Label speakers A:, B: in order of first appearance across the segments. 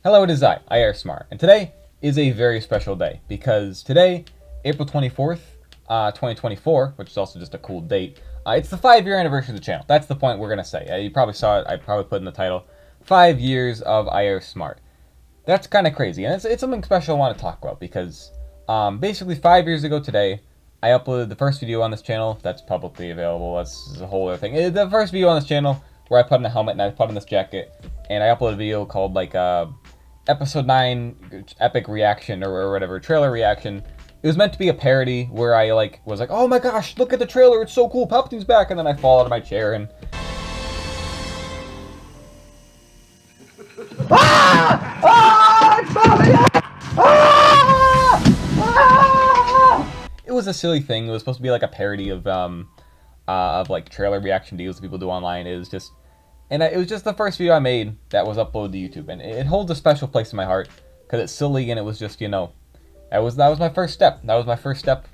A: Hello, it is IARESMART, and today is a very special day because today, April 24th, 2024, which is also just a cool date, it's the 5-year anniversary of the channel. That's the point we're going to say. You probably saw it, I probably put in the title, 5 years of IARESMART. That's kind of crazy, and it's something special I want to talk about because basically 5 years ago today, I uploaded the first video on this channel that's publicly available. That's a whole other thing. The first video on this channel where I put in a helmet and I put in this jacket, and I uploaded a video called Episode 9 Epic Reaction or whatever, trailer reaction. It was meant to be a parody where I was like, oh my gosh, look at the trailer, it's so cool, Palpatine's back, and then I fall out of my chair and... Ah! Ah! Ah! It was a silly thing. It was supposed to be like a parody of like trailer reaction videos that people do online. It was just... And it was just the first video I made that was uploaded to YouTube, and it holds a special place in my heart because it's silly and it was just, that was my first step. That was my first step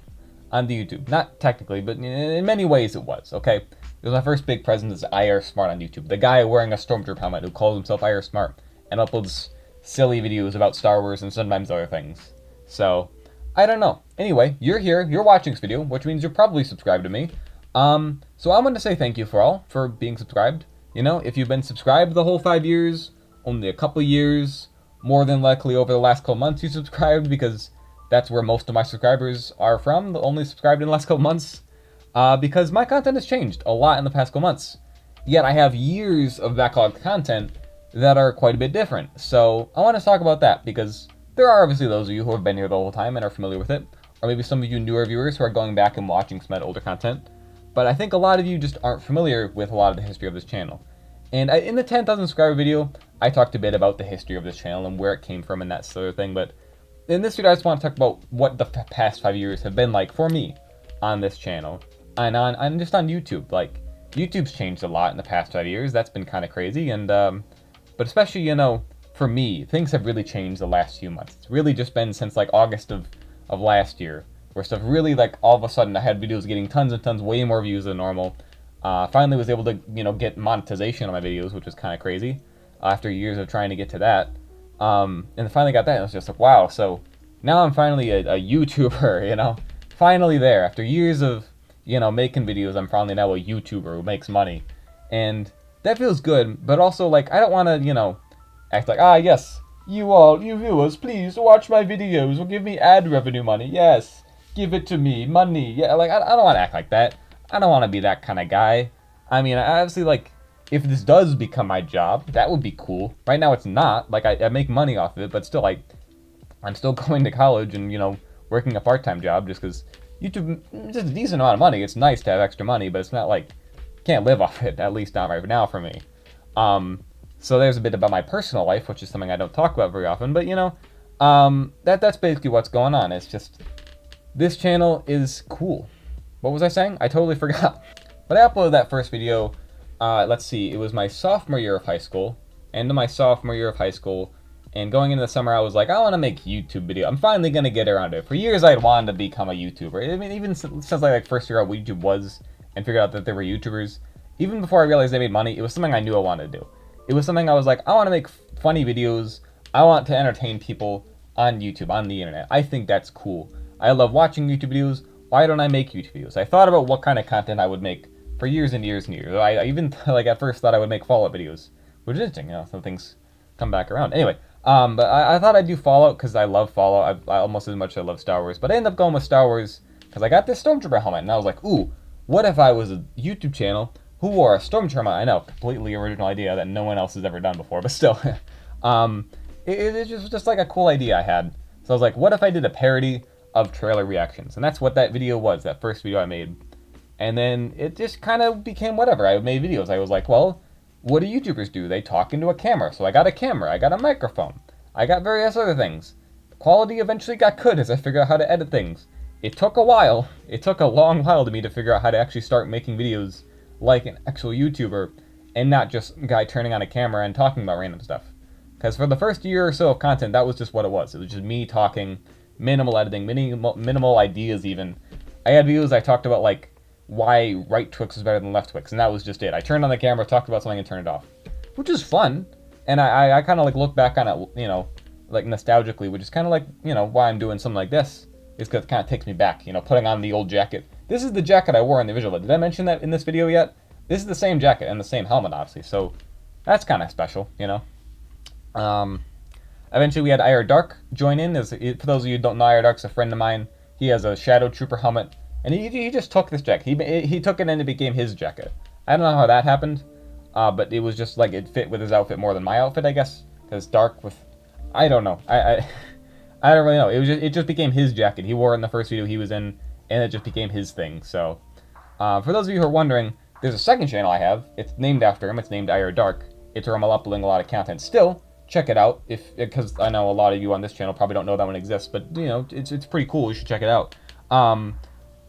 A: on the YouTube. Not technically, but in many ways it was. Okay, it was my first big presence as IARESMART on YouTube. The guy wearing a Stormtrooper helmet who calls himself IARESMART and uploads silly videos about Star Wars and sometimes other things. So I don't know. Anyway, you're here, you're watching this video, which means you're probably subscribed to me. So I want to say thank you for being subscribed. If you've been subscribed the whole 5 years, only a couple years, more than likely over the last couple months you subscribed, because that's where most of my subscribers are from, only subscribed in the last couple months, because my content has changed a lot in the past couple months. Yet I have years of backlog content that are quite a bit different. So I want to talk about that, because there are obviously those of you who have been here the whole time and are familiar with it, or maybe some of you newer viewers who are going back and watching some of that older content. But I think a lot of you just aren't familiar with a lot of the history of this channel. And in the 10,000 subscriber video, I talked a bit about the history of this channel and where it came from and that sort of thing. But in this video, I just want to talk about what the past 5 years have been like for me on this channel. And just on YouTube. Like, YouTube's changed a lot in the past 5 years. That's been kind of crazy. And but especially, for me, things have really changed the last few months. It's really just been since like August of last year, where stuff really, like, all of a sudden I had videos getting tons and tons, way more views than normal. Finally was able to, get monetization on my videos, which was kind of crazy, after years of trying to get to that. And finally got that, and it was just like, wow, so now I'm finally a YouTuber, finally there. After years of, making videos, I'm finally now a YouTuber who makes money. And that feels good, but also, like, I don't want to, act like, yes, you viewers, please watch my videos, will give me ad revenue money, yes. Give it to me, money. Yeah, like, I don't want to act like that. I don't want to be that kind of guy. I mean, I obviously, like, if this does become my job, that would be cool. Right now it's not. Like, I make money off of it, but still, like, I'm still going to college and, working a part-time job just because YouTube is just a decent amount of money. It's nice to have extra money, but it's not like, can't live off it, at least not right now for me. So there's a bit about my personal life, which is something I don't talk about very often, but, that's basically what's going on. It's just... this channel is cool. What was I saying? I totally forgot. But I uploaded that first video, let's see, it was my sophomore year of high school, end of my sophomore year of high school, and going into the summer I was like, I want to make YouTube video. I'm finally going to get around to it. For years I'd wanted to become a YouTuber. I mean, even since I first figured out what YouTube was and figured out that there were YouTubers, even before I realized they made money, it was something I knew I wanted to do. It was something I was like, I want to make funny videos. I want to entertain people on YouTube, on the internet. I think that's cool. I love watching YouTube videos. Why don't I make YouTube videos? I thought about what kind of content I would make for years and years and years. I even, at first thought I would make Fallout videos, which is interesting, some things come back around. Anyway, but I thought I'd do Fallout because I love Fallout. I almost as much as I love Star Wars, but I ended up going with Star Wars because I got this Stormtrooper helmet, and I was like, ooh, what if I was a YouTube channel who wore a Stormtrooper helmet? I know, completely original idea that no one else has ever done before, but still, it's just like a cool idea I had. So I was like, what if I did a parody of trailer reactions? And that's what that video was, that first video I made. And then it just kind of became whatever. I made videos. I was like, well, what do YouTubers do? They talk into a camera. So I got a camera, I got a microphone, I got various other things. The quality eventually got good as I figured out how to edit things. It took a while. It took a long while to me to figure out how to actually start making videos like an actual YouTuber and not just a guy turning on a camera and talking about random stuff. Because for the first year or so of content, that was just what it was. It was just me talking, minimal editing, minimal ideas even. I had videos I talked about, like, why right Twix is better than left Twix, and that was just it. I turned on the camera, talked about something, and turned it off. Which is fun, And I kind of like look back on it, you know, like nostalgically, which is kind of like, you know, why I'm doing something like this, is because it kind of takes me back, you know, putting on the old jacket. This is the jacket I wore in the visual. Did I mention that in this video yet? This is the same jacket and the same helmet, obviously, so that's kind of special, you know. Eventually we had IR Dark join in. For those of you who don't know, IR Dark's a friend of mine. He has a Shadow Trooper helmet, and he just took this jacket. He took it and it became his jacket. I don't know how that happened, but it was just like it fit with his outfit more than my outfit, I guess, because Dark with, I don't know, I don't really know. It just became his jacket. He wore it in the first video he was in, and it just became his thing. So, for those of you who are wondering, there's a second channel I have. It's named after him. It's named IR Dark. It's where I'm uploading a lot of content still. Check it out, because I know a lot of you on this channel probably don't know that one exists, but you know, it's pretty cool. You should check it out.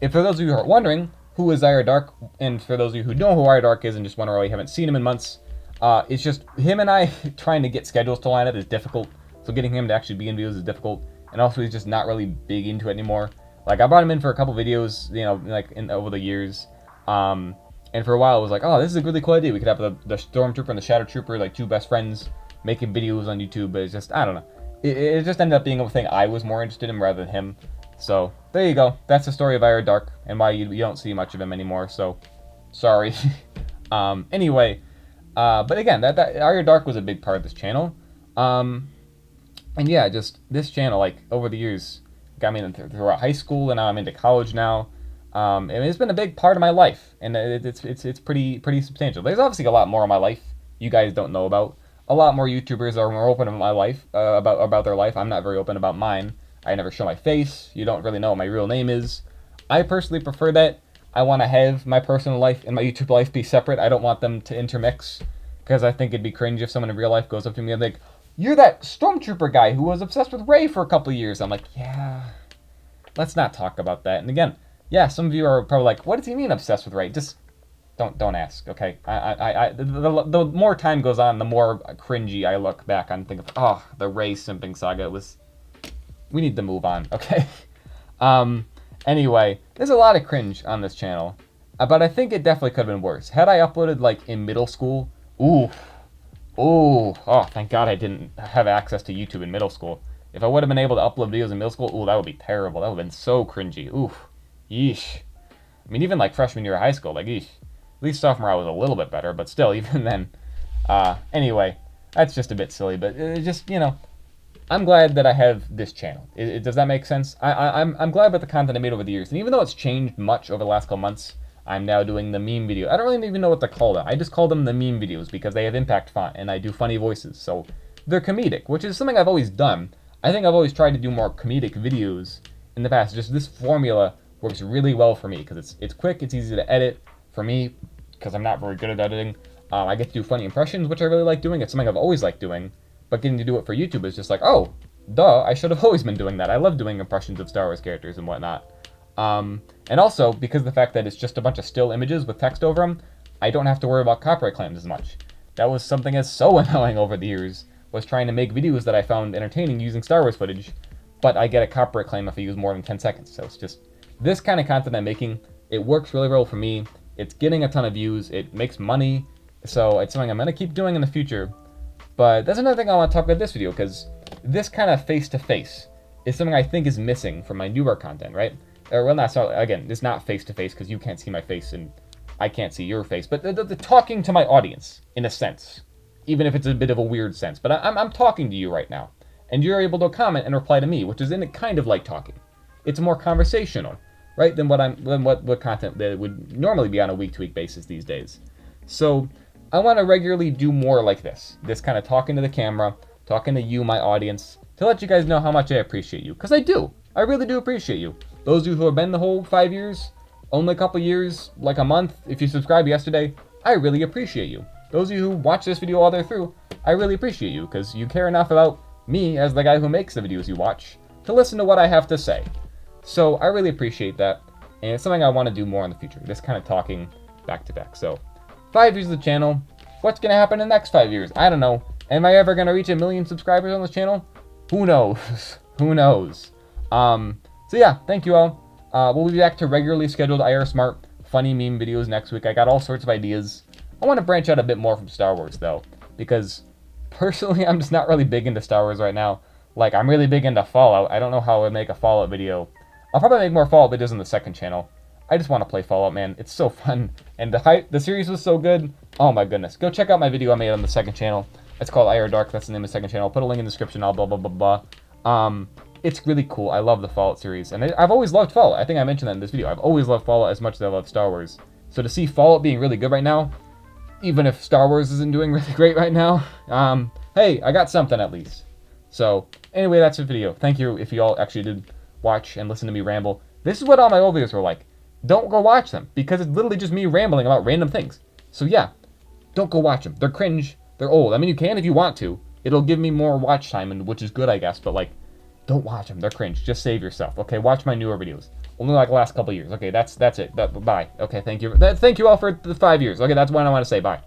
A: If for those of you who are wondering who is IR Dark, and for those of you who know who IR Dark is and just wonder why you haven't seen him in months, it's just him and I trying to get schedules to line up is difficult. So getting him to actually be in videos is difficult, and also he's just not really big into it anymore. Like I brought him in for a couple videos, you know, like over the years, and for a while it was like, oh, this is a really cool idea. We could have the Stormtrooper and the Shadow Trooper, like two best friends, making videos on YouTube. But it's just, I don't know. It just ended up being a thing I was more interested in rather than him. So there you go. That's the story of IR Dark and why you don't see much of him anymore. So sorry. Anyway, but again, that IR Dark was a big part of this channel. And yeah, just this channel, like over the years, got me throughout high school, and now I'm into college now. And it's been a big part of my life, and it's pretty substantial. There's obviously a lot more of my life you guys don't know about. A lot more YouTubers are more open about my life, about their life. I'm not very open about mine. I never show my face. You don't really know what my real name is. I personally prefer that. I want to have my personal life and my YouTube life be separate. I don't want them to intermix, because I think it'd be cringe if someone in real life goes up to me and like, "You're that Stormtrooper guy who was obsessed with Rey for a couple of years." I'm like, yeah, let's not talk about that. And again, yeah, some of you are probably like, what does he mean obsessed with Rey? Just don't ask, okay? The more time goes on, the more cringy I look back on and think of, oh, the Rey simping saga was, we need to move on, okay? Anyway, there's a lot of cringe on this channel, but I think it definitely could have been worse. Had I uploaded, like, in middle school, oh, thank God I didn't have access to YouTube in middle school. If I would have been able to upload videos in middle school, ooh, that would be terrible. That would have been so cringy. Ooh, yeesh. I mean, even like freshman year of high school, like, yeesh. At least sophomore I was a little bit better, but still, even then. Anyway, that's just a bit silly, but just, you know, I'm glad that I have this channel. Does that make sense? I'm glad about the content I made over the years, and even though it's changed much over the last couple months, I'm now doing the meme video. I don't really even know what to call them. I just call them the meme videos because they have impact font and I do funny voices. So they're comedic, which is something I've always done. I think I've always tried to do more comedic videos in the past. Just this formula works really well for me because it's quick, it's easy to edit for me because I'm not very good at editing. I get to do funny impressions, which I really like doing. It's something I've always liked doing, but getting to do it for YouTube is just like, oh, duh, I should have always been doing that. I love doing impressions of Star Wars characters and whatnot. And also, because of the fact that it's just a bunch of still images with text over them, I don't have to worry about copyright claims as much. That was something that's so annoying over the years, was trying to make videos that I found entertaining using Star Wars footage, but I get a copyright claim if I use more than 10 seconds. So it's just, this kind of content I'm making, it works really well for me. It's getting a ton of views, it makes money, so it's something I'm going to keep doing in the future. But that's another thing I want to talk about this video, because this kind of face-to-face is something I think is missing from my newer content, right? Or, well, not so, again, it's not face-to-face because you can't see my face and I can't see your face, but the talking to my audience, in a sense, even if it's a bit of a weird sense. But I'm talking to you right now, and you're able to comment and reply to me, which is in it kind of like talking. It's more conversational, right, than what content that would normally be on a week-to-week basis these days. So I want to regularly do more like this kind of talking to the camera, talking to you, my audience, to let you guys know how much I appreciate you, because I do. I really do appreciate you. Those of you who have been the whole 5 years, only a couple years, like a month, if you subscribed yesterday, I really appreciate you. Those of you who watch this video all the way through, I really appreciate you, because you care enough about me as the guy who makes the videos you watch to listen to what I have to say. So I really appreciate that, and it's something I want to do more in the future, this kind of talking back to back. So 5 years of the channel, what's going to happen in the next 5 years? I don't know. Am I ever going to reach 1 million subscribers on this channel? Who knows? Who knows? So yeah, thank you all. We'll be back to regularly scheduled IARESMART funny meme videos next week. I got all sorts of ideas. I want to branch out a bit more from Star Wars, though, because personally, I'm just not really big into Star Wars right now. Like, I'm really big into Fallout. I don't know how I would make a Fallout video. I'll probably make more Fallout videos on the second channel. I just want to play Fallout, man. It's so fun. And the series was so good. Oh my goodness. Go check out my video I made on the second channel. It's called IR Dark. That's the name of the second channel. I'll put a link in the description. Blah, blah, blah, blah, blah. It's really cool. I love the Fallout series. And I've always loved Fallout. I think I mentioned that in this video. I've always loved Fallout as much as I love Star Wars. So to see Fallout being really good right now, even if Star Wars isn't doing really great right now, hey, I got something at least. So, anyway, that's the video. Thank you if you all actually did watch and listen to me ramble. This is what all my old videos were like. Don't go watch them, because it's literally just me rambling about random things. So yeah, don't go watch them. They're cringe. They're old. I mean, you can if you want to. It'll give me more watch time, and which is good, I guess. But, like, don't watch them. They're cringe. Just save yourself. Okay, watch my newer videos. Only like the last couple years. Okay, that's it. Bye. Okay, thank you. Thank you all for the 5 years. Okay, that's what I want to say. Bye.